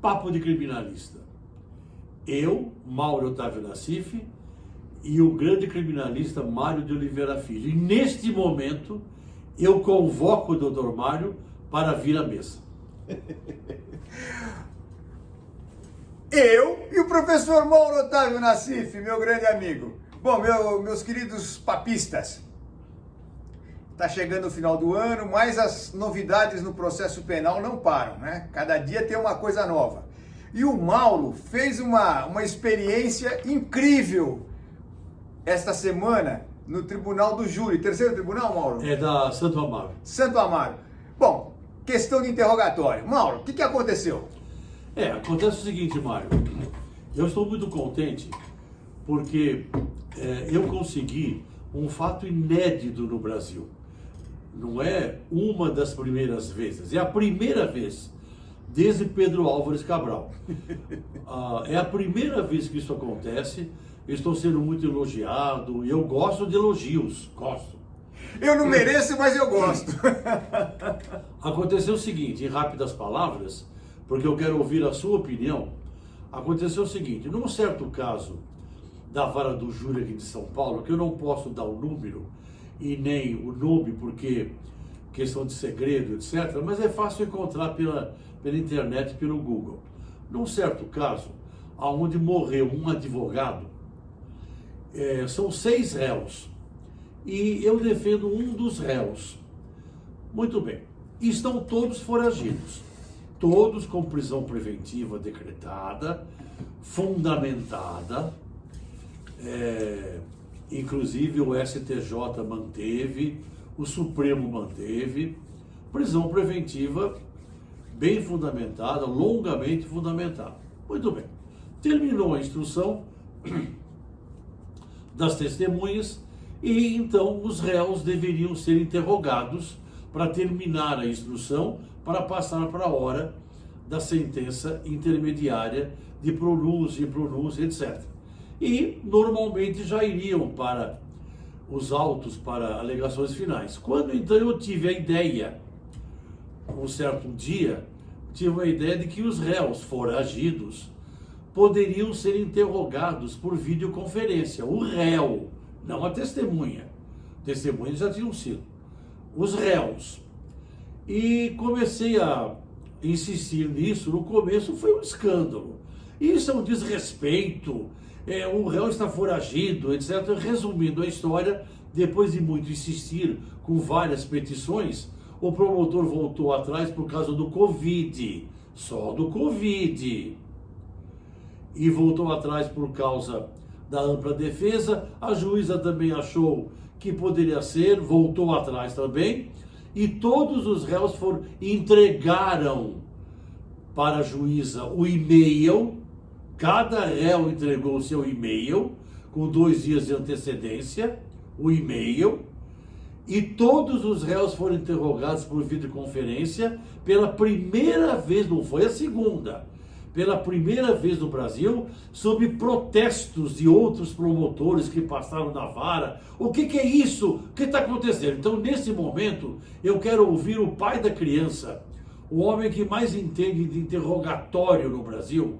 Papo de criminalista. Eu, Mauro Otávio Nassif, e o grande criminalista Mário de Oliveira Filho. E neste momento, eu convoco o Dr. Mário para vir à mesa. Eu e o professor Mauro Otávio Nassif, meu grande amigo. Bom, meus queridos papistas, está chegando o final do ano, mas as novidades no processo penal não param, né? Cada dia tem uma coisa nova. E o Mauro fez uma experiência incrível esta semana no Tribunal do Júri. Terceiro tribunal, Mauro? É da Santo Amaro. Santo Amaro. Bom, questão de interrogatório. Mauro, o que aconteceu? Acontece o seguinte, Mário. Eu estou muito contente porque eu consegui um fato inédito no Brasil. Não é uma das primeiras vezes, é a primeira vez desde Pedro Álvares Cabral. É a primeira vez que isso acontece. Eu estou sendo muito elogiado e eu gosto de elogios, gosto. Eu não mereço, mas eu gosto. Aconteceu o seguinte, em rápidas palavras, porque eu quero ouvir a sua opinião. Aconteceu o seguinte, num certo caso da Vara do Júri aqui de São Paulo, que eu não posso dar o número e nem o nome, porque questão de segredo, etc., mas é fácil encontrar pela internet, pelo Google. Num certo caso, onde morreu um advogado, são 6 réus, e eu defendo um dos réus. Muito bem, estão todos foragidos, todos com prisão preventiva decretada, fundamentada, inclusive o STJ manteve, o Supremo manteve, prisão preventiva bem fundamentada, longamente fundamentada. Muito bem, terminou a instrução das testemunhas e então os réus deveriam ser interrogados para terminar a instrução, para passar para a hora da sentença intermediária de pronúncia, etc. E normalmente já iriam para os autos, para alegações finais. Quando então eu tive a ideia, um certo dia, tive a ideia de que os réus foragidos poderiam ser interrogados por videoconferência. O réu, não a testemunha. Testemunhas já tinham sido. Os réus. E comecei a insistir nisso. No começo foi um escândalo. Isso é um desrespeito. O réu está foragido, etc. Resumindo a história, depois de muito insistir com várias petições, o promotor voltou atrás por causa do Covid. Só do Covid. E voltou atrás por causa da ampla defesa. A juíza também achou que poderia ser, voltou atrás também. E todos os réus entregaram para a juíza o e-mail. Cada réu entregou o seu e-mail, com 2 dias de antecedência, o e-mail. E todos os réus foram interrogados por videoconferência pela primeira vez, não foi a segunda, pela primeira vez no Brasil, sob protestos de outros promotores que passaram na vara. O que é isso? O que está acontecendo? Então, nesse momento, eu quero ouvir o pai da criança, o homem que mais entende de interrogatório no Brasil,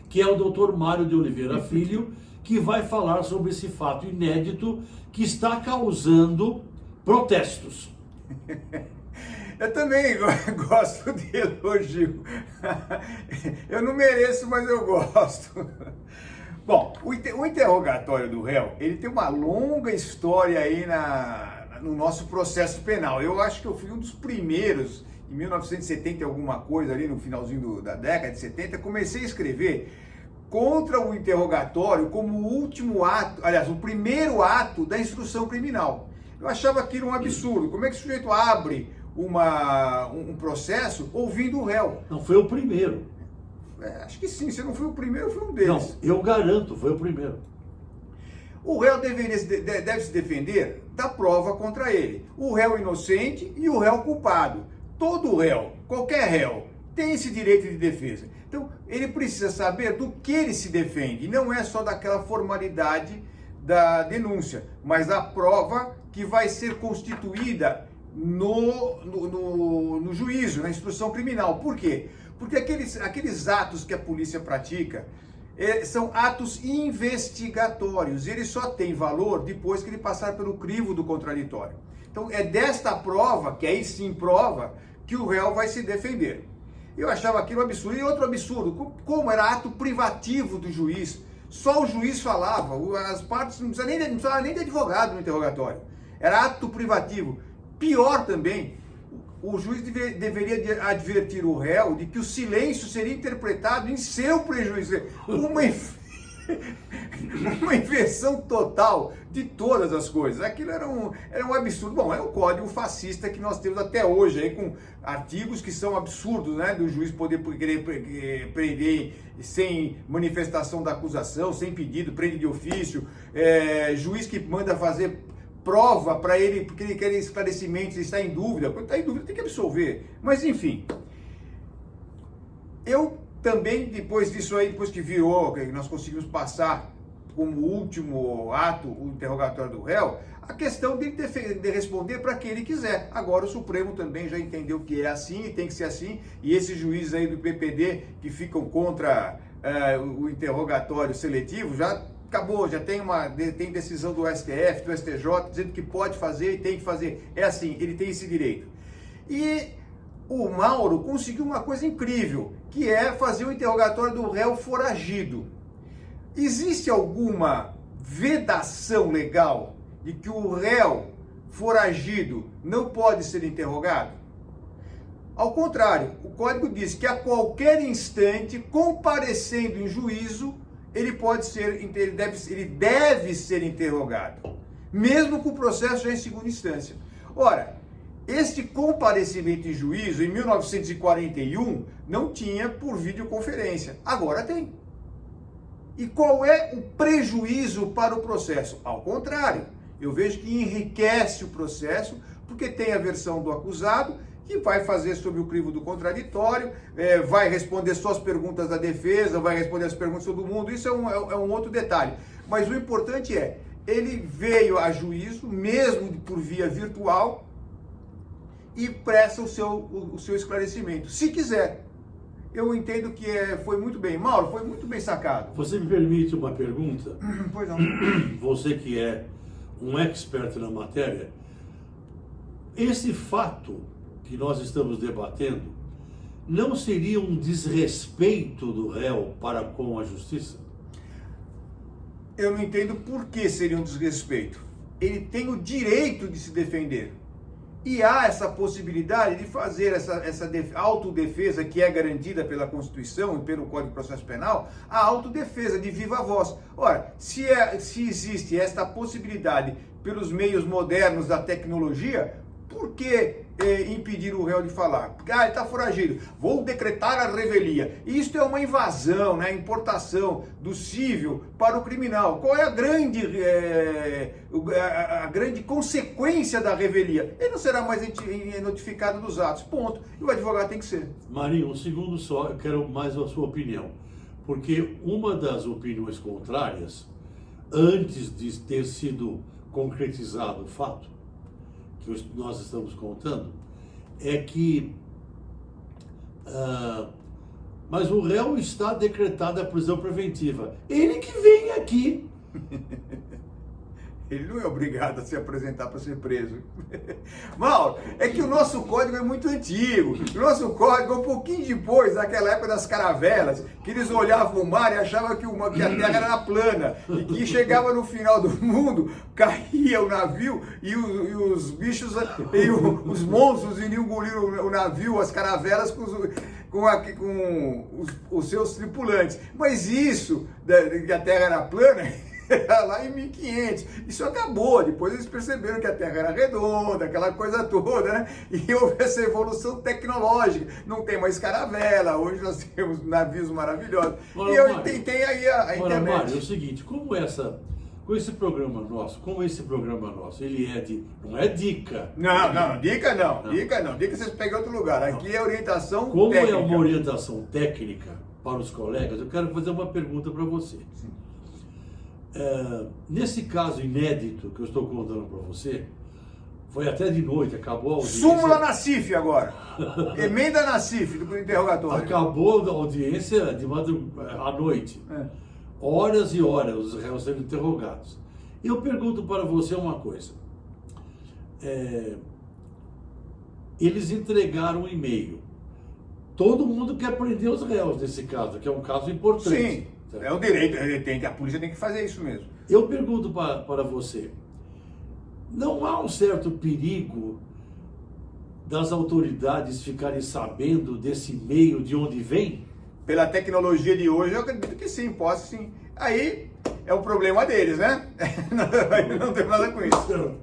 que é o Dr. Mário de Oliveira Filho, que vai falar sobre esse fato inédito que está causando protestos. Eu também gosto de elogio. Eu não mereço, mas eu gosto. Bom, o interrogatório do réu, ele tem uma longa história aí no nosso processo penal. Eu acho que eu fui um dos primeiros, em 1970 e alguma coisa, ali no finalzinho da década de 70, comecei a escrever contra o interrogatório como o último ato, aliás, o primeiro ato da instrução criminal. Eu achava aquilo um absurdo. Como é que o sujeito abre um processo ouvindo o réu? Não, foi o primeiro. Acho que sim, se não foi o primeiro, foi um deles. Não, eu garanto, foi o primeiro. O réu deve se defender da prova contra ele. O réu inocente e o réu culpado. Todo réu, qualquer réu, tem esse direito de defesa. Então, ele precisa saber do que ele se defende. Não é só daquela formalidade da denúncia, mas da prova que vai ser constituída no juízo, na instrução criminal. Por quê? Porque aqueles atos que a polícia pratica são atos investigatórios. Ele só tem valor depois que ele passar pelo crivo do contraditório. Então é desta prova, que aí sim prova, que o réu vai se defender. Eu achava aquilo um absurdo. E outro absurdo, como era ato privativo do juiz, só o juiz falava, as partes não precisava nem de advogado no interrogatório. Era ato privativo. Pior também, o juiz deveria advertir o réu de que o silêncio seria interpretado em seu prejuízo. Uma inversão total de todas as coisas. Aquilo era um absurdo. Bom, é o código fascista que nós temos até hoje, aí, com artigos que são absurdos, né? Do juiz poder querer prender sem manifestação da acusação, sem pedido, prende de ofício, juiz que manda fazer prova para ele, porque ele quer esclarecimento, ele está em dúvida. Quando está em dúvida tem que absolver. Mas enfim, eu também, depois disso aí, depois que virou, que nós conseguimos passar como último ato o interrogatório do réu, a questão de responder para quem ele quiser. Agora o Supremo também já entendeu que é assim e tem que ser assim, e esses juízes aí do PPD que ficam contra o interrogatório seletivo, já acabou, já tem decisão do STF, do STJ, dizendo que pode fazer e tem que fazer. É assim, ele tem esse direito. E o Mauro conseguiu uma coisa incrível, que é fazer o interrogatório do réu foragido. Existe alguma vedação legal de que o réu foragido não pode ser interrogado? Ao contrário, o Código diz que a qualquer instante, comparecendo em juízo, ele deve ser interrogado, mesmo com o processo já em segunda instância. Ora, este comparecimento em juízo, em 1941, não tinha por videoconferência. Agora tem. E qual é o prejuízo para o processo? Ao contrário, eu vejo que enriquece o processo, porque tem a versão do acusado, que vai fazer sobre o crivo do contraditório, vai responder só as perguntas da defesa, vai responder as perguntas de todo mundo. Isso é um outro detalhe. Mas o importante é, ele veio a juízo, mesmo por via virtual, e presta o seu esclarecimento, se quiser. Eu entendo que foi muito bem. Mauro, foi muito bem sacado. Você me permite uma pergunta? Pois não. Você que é um expert na matéria, esse fato que nós estamos debatendo não seria um desrespeito do réu para com a justiça? Eu não entendo por que seria um desrespeito. Ele tem o direito de se defender. E há essa possibilidade de fazer essa autodefesa que é garantida pela Constituição e pelo Código de Processo Penal, a autodefesa de viva voz. Ora, se existe esta possibilidade pelos meios modernos da tecnologia, por que impedir o réu de falar? Porque ele está foragido, vou decretar a revelia. Isto é uma invasão, né? Importação do cível para o criminal. Qual é a grande consequência da revelia? Ele não será mais notificado dos atos, ponto. E o advogado tem que ser. Marinho, um segundo só, eu quero mais a sua opinião. Porque uma das opiniões contrárias, antes de ter sido concretizado o fato que nós estamos contando, é que mas o réu está decretada a prisão preventiva. Ele que vem aqui. Ele não é obrigado a se apresentar para ser preso. Mauro, é que o nosso código é muito antigo. O nosso código é um pouquinho depois, daquela época das caravelas, que eles olhavam o mar e achavam que a terra era plana. E que chegava no final do mundo, caía o navio e os bichos, os monstros iriam engolir o navio, as caravelas com os seus tripulantes. Mas isso, que a terra era plana, lá em 1500, isso acabou. Depois eles perceberam que a Terra era redonda, aquela coisa toda, né? E houve essa evolução tecnológica. Não tem mais caravela, hoje nós temos navios maravilhosos. Agora, e eu Mário, tem aí a internet. Mário, é o seguinte, como esse programa nosso, ele não é dica. Não, dica não. Dica vocês pegam em outro lugar. Aqui é orientação como técnica. Como é uma orientação técnica para os colegas, eu quero fazer uma pergunta para você. Sim. Nesse caso inédito que eu estou contando para você, Foi até de noite, acabou a audiência. Súmula na CIF agora. Emenda na CIF do interrogatório. Acabou a audiência à noite. Horas e horas os réus sendo interrogados. Eu pergunto para você uma coisa. Eles entregaram um e-mail. Todo mundo quer prender os réus nesse caso, que é um caso importante. Sim, é o direito, a polícia tem que fazer isso mesmo. Eu pergunto para você, não há um certo perigo das autoridades ficarem sabendo desse e-mail, de onde vem? Pela tecnologia de hoje, eu acredito que sim, posso sim. Aí é um problema deles, né? Não tem nada com isso.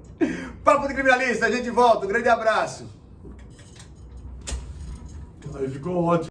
Papo de Criminalista, a gente volta. Um grande abraço. Aí ficou ótimo.